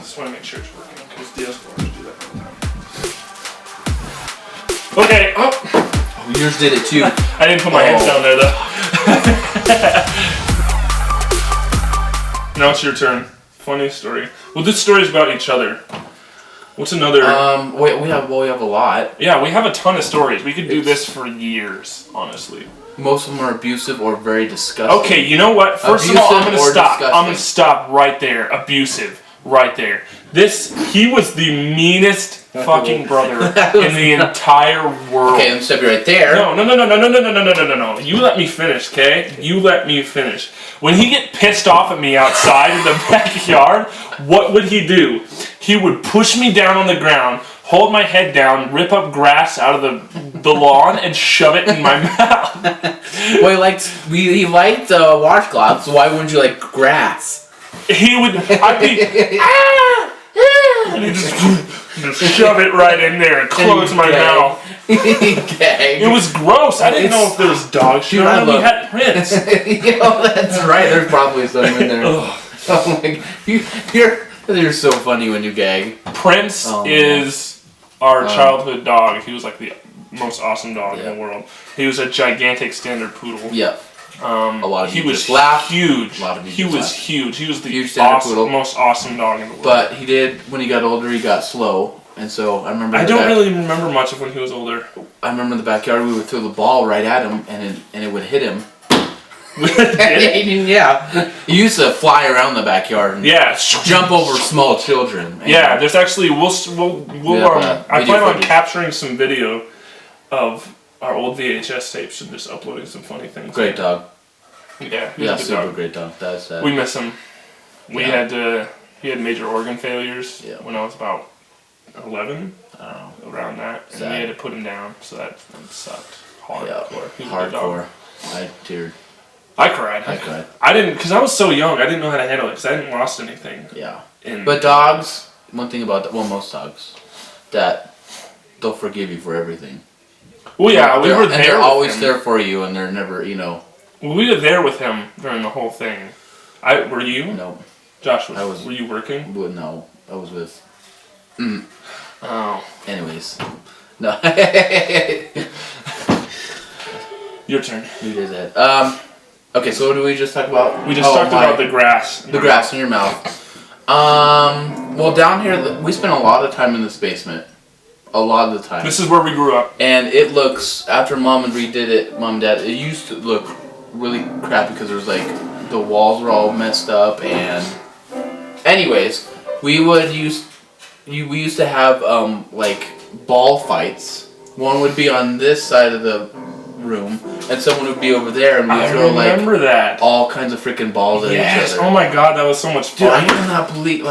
Just want to make sure it's working because DSLRs do that all the time. Okay. Oh, yours did it too. I didn't put my hands down there though. Now it's your turn. Funny story. Well, this story is about each other. What's another? We have a lot. Yeah, we have a ton of stories. We could do this for years, honestly. Most of them are abusive or very disgusting. Okay, you know what? First of all, I'm gonna stop. Disgusting. I'm gonna stop right there. Abusive, right there. He was the meanest fucking brother in the entire world. Okay, I'm stop you right there. No. You let me finish, okay? You let me finish. When he get pissed off at me outside in the backyard, what would he do? He would push me down on the ground, hold my head down, rip up grass out of the lawn, and shove it in my mouth. Well, he liked washcloths, so why wouldn't you like grass? I'd be, and he'd just shove it right in there and close my mouth. It was gross. I didn't know if there was dog shit. I know we had prints. That's right. There's probably some in there. I'm like, you're so funny when you gag. Prince is our childhood dog. He was like the most awesome dog in the world. He was a gigantic standard poodle. Yeah. A lot of he was laughed. Huge. A lot of he was huge. He was the most awesome dog in the world. But he did, when he got older, he got slow. And so I remember. I don't really remember much of when he was older. I remember in the backyard we would throw the ball right at him, and it would hit him. Yeah. He used to fly around the backyard and jump over small children. Yeah, there's actually I plan on capturing some video of our old VHS tapes and just uploading some funny things. Great dog. Yeah, super dog. Great dog. That's we miss him. He had major organ failures when I was about 11, around that, and we had to put him down, so that sucked hardcore. Hardcore. I teared. I cried. I didn't, because I was so young. I didn't know how to handle it because I hadn't lost anything. Yeah. But dogs, one thing about most dogs, that they'll forgive you for everything. Well, yeah, we were there. And they're always there for you, and they're never, Well, we were there with him during the whole thing. Were you? No. Josh, were you working? Well, no, I was with. Oh. Anyways, no. Your turn. You did that. Okay, so what did we just talk about? We just talked about the grass. The grass in your mouth. Well, down here, we spent a lot of time in this basement. A lot of the time. This is where we grew up. And it looks, after Mom and Dad, it used to look really crappy because there was like, the walls were all messed up, and anyways, we used to have, like, ball fights. One would be on this side of the room, and someone would be over there, and we would throw that. All kinds of freaking balls at each other. Oh my god, that was so much fun. Dude, I cannot believe,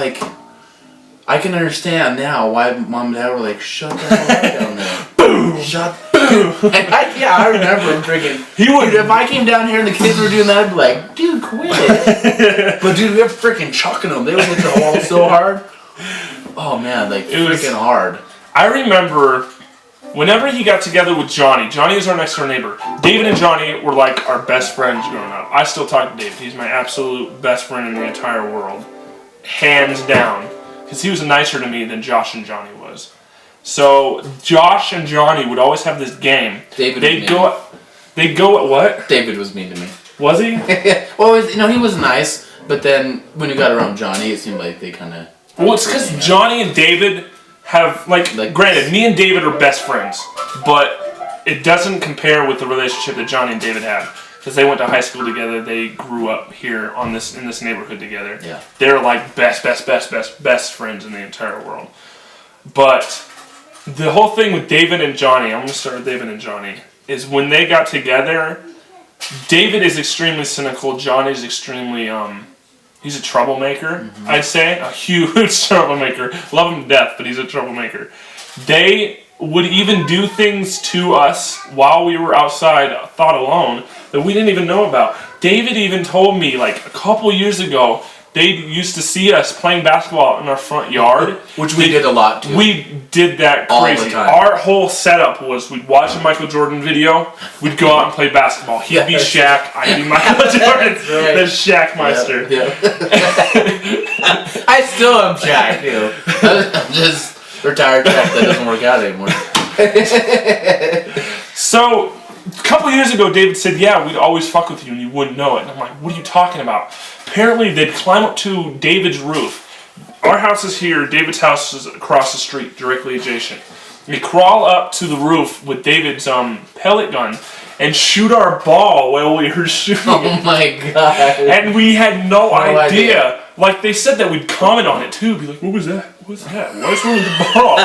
I can understand now why Mom and Dad were like, shut the hell up down there. Boom! Boom! And I remember him freaking. Dude, if I came down here and the kids were doing that, I'd be like, dude, quit it. But dude, we were freaking chucking them. They would hit the wall so hard. Oh man, it freaking hard. I remember whenever he got together with Johnny. Johnny is our next door neighbor. David and Johnny were like our best friends growing up. I still talk to David. He's my absolute best friend in the entire world. Hands down. Because he was nicer to me than Josh and Johnny was. So Josh and Johnny would always have this game. They'd go at what? David was mean to me. Was he? Well, he was nice, but then when you got around Johnny, it seemed like they kind of. Well, it's because Johnny and David have granted, me and David are best friends, but it doesn't compare with the relationship that Johnny and David have. Because they went to high school together, they grew up here in this neighborhood together. Yeah. They're like best friends in the entire world. But the whole thing with David and Johnny, I'm going to start with David and Johnny, is when they got together, David is extremely cynical, Johnny's extremely, he's a troublemaker, I'd say. A huge troublemaker. Love him to death, but he's a troublemaker. They would even do things to us while we were outside, thought alone, that we didn't even know about. David even told me, a couple years ago, they used to see us playing basketball in our front yard. Which we did a lot, too. We did that All crazy. the time. Our whole setup was we'd watch a Michael Jordan video, we'd go out and play basketball. He'd be Shaq, I'd be Michael Jordan. Right. The Shaq Meister. Yep. I still am Shaq, too. I'm just retired Shaq that doesn't work out anymore. So, a couple years ago, David said, yeah, we'd always fuck with you and you wouldn't know it. And I'm like, what are you talking about? Apparently, they'd climb up to David's roof. Our house is here. David's house is across the street, directly adjacent. They crawl up to the roof with David's pellet gun and shoot our ball while we were shooting it. Oh my god. And we had no idea. Like, they said that we'd comment on it, too. Be like, what was that? What was that? What's wrong with the ball?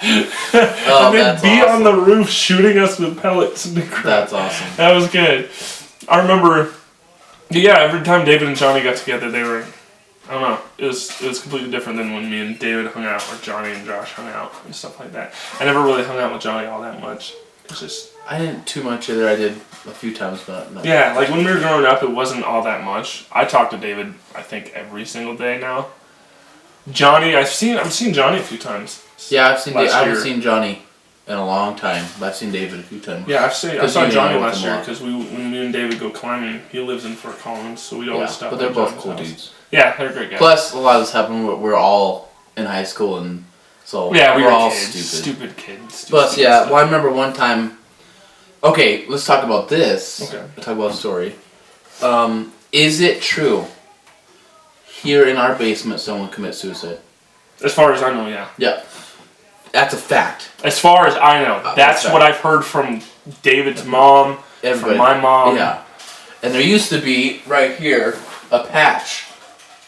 And then be awesome. on the roof shooting us with pellets in the crowd. That's awesome. That was good. I remember, yeah, every time David and Johnny got together, they were, I don't know, it was completely different than when me and David hung out, or Johnny and Josh hung out, and stuff like that. I never really hung out with Johnny all that much. It's just... I didn't too much either. I did a few times, but... No. Yeah, like when we were growing up, it wasn't all that much. I talk to David, I think, every single day now. Johnny, I've seen Johnny a few times. Yeah, I haven't year. seen Johnny in a long time, but I've seen David a few times. Yeah, I saw you Johnny know last them year all. because when me and David go climbing, he lives in Fort Collins, so we'd always stop. But they're at both Johnny's cool house. dudes. Yeah, they're great guys. Plus, a lot of this happened when we're all in high school, and so yeah, we we're were all kids. stupid. kids. Plus, stupid yeah, stuff. well, I remember one time... Okay, let's talk about this. Okay. Let's talk about a story. Is it true here in our basement someone commits suicide? As far as I know, yeah. Yeah. That's a fact. As far as I know, that's that's what I've heard from David's mom, Everybody. from my mom. Yeah. And there used to be, right here, a patch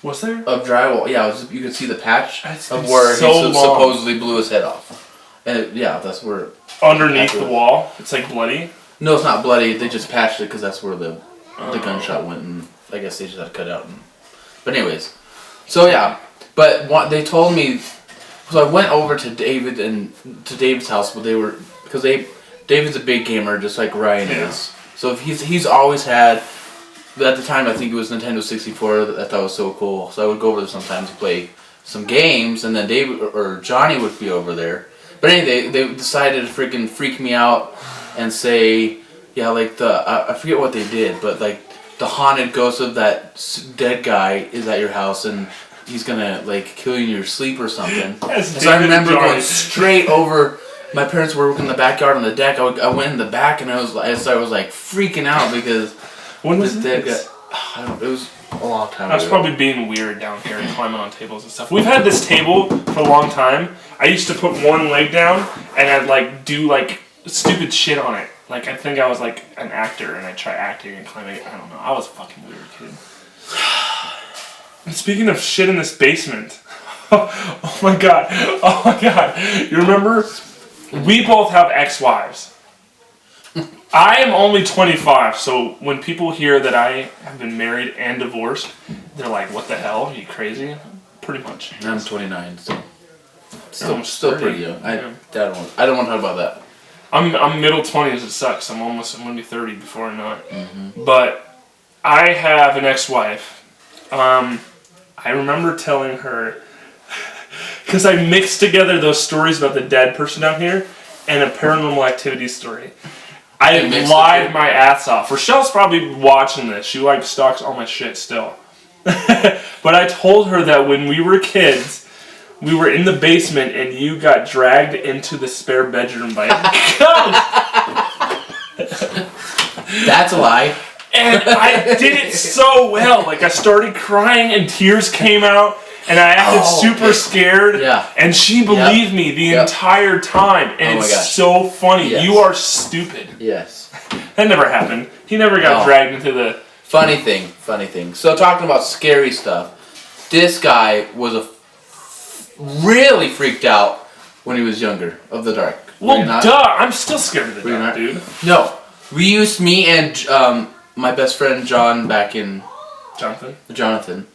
Was there? of drywall. Yeah, you could see the patch That's of been where so he long. supposedly blew his head off. And that's where... Underneath the wall. It's like bloody. No, it's not bloody. They just patched it because that's where the gunshot went, and I guess they just had to cut it out. But anyways, so yeah. But they told me, so I went over to David's house, but David's a big gamer, just like Ryan is. So he's always had. At the time, I think it was Nintendo 64 that I thought was so cool. So I would go over there sometimes to play some games, and then David or Johnny would be over there. But anyway, they decided to freaking freak me out and say, yeah, like I forget what they did, but like the haunted ghost of that dead guy is at your house and he's gonna like kill you in your sleep or something. So I remember going straight over. My parents were working in the backyard on the deck. I went in the back and I was like freaking out because When was this dead this? guy. It was a long time I was ago. probably being weird down here and climbing on tables and stuff. We've had this table for a long time. I used to put one leg down and I'd like do like stupid shit on it. Like I think I was like an actor and I'd try acting and climbing. I don't know. I was a fucking weird kid. And speaking of shit in this basement. Oh my god. Oh my god. You remember? We both have ex-wives. I am only 25, so when people hear that I have been married and divorced, they're like, what the hell? Are you crazy? Pretty much. I'm 29, so I'm still 30. pretty young. I Yeah. don't want to talk about that. I'm middle 20s, it sucks. I'm going to be 30 before I know it. Mm-hmm. But I have an ex-wife. I remember telling her, because I mixed together those stories about the dead person down here and a paranormal activity story. I lied my ass off. Rochelle's probably watching this. She like stalks all my shit still. But I told her that when we were kids, we were in the basement and you got dragged into the spare bedroom by a ghost. That's a lie. And I did it so well. Like I started crying and tears came out. And I acted super scared, Yeah. and she believed me the entire time, and Oh my it's gosh. so funny. Yes. You are stupid. Yes. That never happened. He never got dragged into the... Funny thing. So talking about scary stuff, this guy was really freaked out when he was younger of the dark. Well, duh. I'm still scared of the dark, dude. No. Me and my best friend John back in... Jonathan? Jonathan.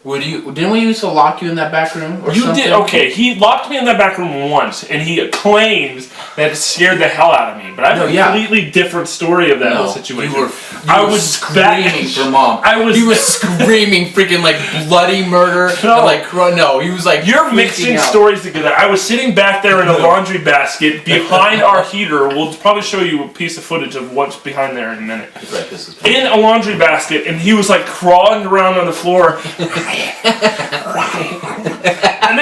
Didn't we used to lock you in that back room or You something? did, okay. He locked me in that back room once, and he claims that it scared the hell out of me. But I have a completely different story of that whole situation. I was screaming for Mom. He was screaming freaking like bloody murder. No. He was like, you're mixing stories together. I was sitting back there in a laundry basket behind our heater. We'll probably show you a piece of footage of what's behind there in a minute. Right, this is in a laundry basket, and he was like crawling around on the floor. And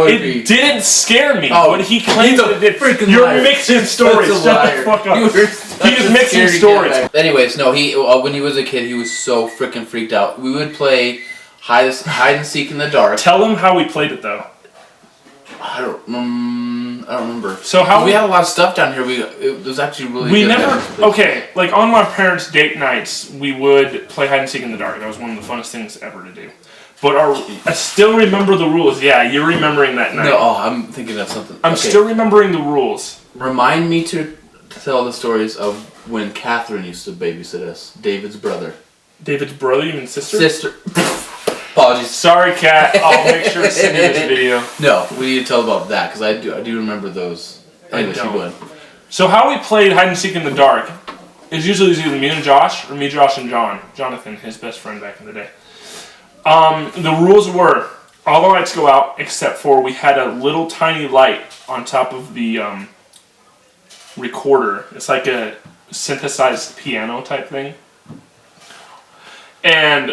it didn't scare me. But he claims that it did. You're mixing stories. Shut the fuck up. He is mixing stories. Anyways, no, when he was a kid, he was so freaking freaked out. We would play hide and seek in the dark. Tell him how we played it though. I don't remember. So how we had a lot of stuff down here. It was actually really. We never like on my parents' date nights, we would play hide and seek in the dark. That was one of the funnest things ever to do. But I still remember the rules. Yeah, you're remembering that night. No, I'm thinking of something. I'm still remembering the rules. Remind me to tell the stories of when Catherine used to babysit us. David's brother. David's brother, you mean sister? Sister. Apologies. Sorry, Kat. I'll make sure to send you this video. No, we need to tell about that because I do remember those. Anyways, you go ahead. So how we played hide and seek in the dark is usually either me and Josh or me, Josh, and Jonathan, his best friend back in the day. The rules were all the lights go out except for we had a little tiny light on top of the recorder. It's like a synthesized piano type thing. And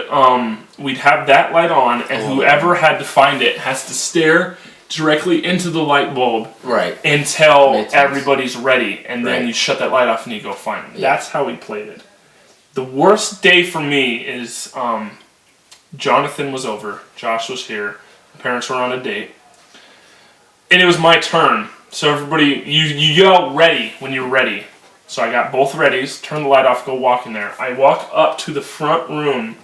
we'd have that light on, and whoever had to find it has to stare directly into the light bulb until everybody's ready, and then you shut that light off and you go find them. Yeah. That's how we played it. The worst day for me is Jonathan was over, Josh was here, my parents were on a date, and it was my turn. So everybody, you yell ready when you're ready. So I got both readies, turn the light off, go walk in there. I walk up to the front room,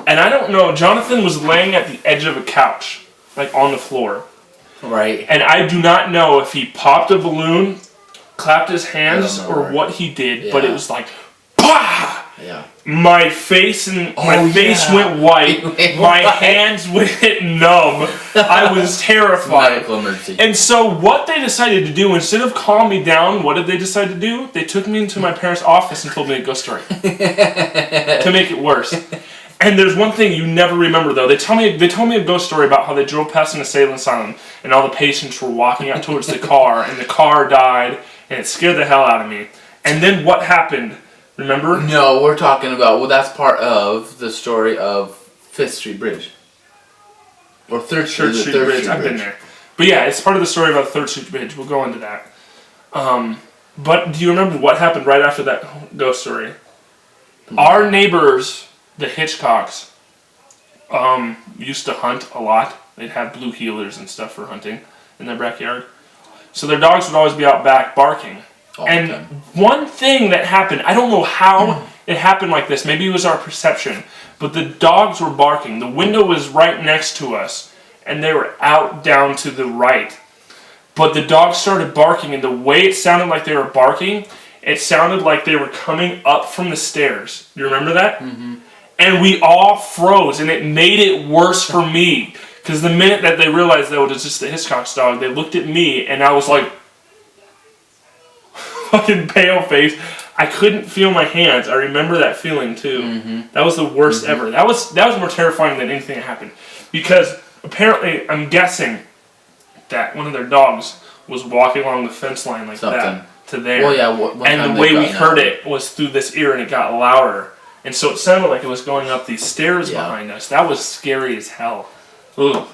and I don't know, Jonathan was laying at the edge of a couch, like on the floor. Right. And I do not know if he popped a balloon, clapped his hands, or what he did, but it was like, PAH! Yeah. My face went white. My hands went numb. I was terrified. Medical emergency. And so what they decided to do, instead of calm me down, what did they decide to do? They took me into my parents' office and told me a ghost story. To make it worse. And there's one thing you never remember though. They told me a ghost story about how they drove past an assailant asylum and all the patients were walking out towards the car and the car died and it scared the hell out of me. And then what happened? Remember? No, we're talking about, that's part of the story of 5th Street Bridge. Or 3rd Street Bridge. I've been there. But yeah, it's part of the story about the 3rd Street Bridge. We'll go into that. But do you remember what happened right after that ghost story? Our neighbors, the Hitchcocks, used to hunt a lot. They'd have blue heelers and stuff for hunting in their backyard. So their dogs would always be out back barking. And one thing that happened, I don't know how it happened like this, maybe it was our perception, but the dogs were barking. The window was right next to us, and they were out down to the right. But the dogs started barking, and the way it sounded like they were barking, it sounded like they were coming up from the stairs. Do you remember that? Mm-hmm. And we all froze, and it made it worse for me. Because the minute that they realized that it was just the Hitchcock's dog, they looked at me, and I was like, fucking pale face. I couldn't feel my hands. I remember that feeling too. Mm-hmm. That was the worst ever. That was more terrifying than anything that happened. Because apparently, I'm guessing that one of their dogs was walking along the fence line like that to there. Well, yeah, and the way we heard it was through this ear, and it got louder. And so it sounded like it was going up these stairs behind us. That was scary as hell. Ugh.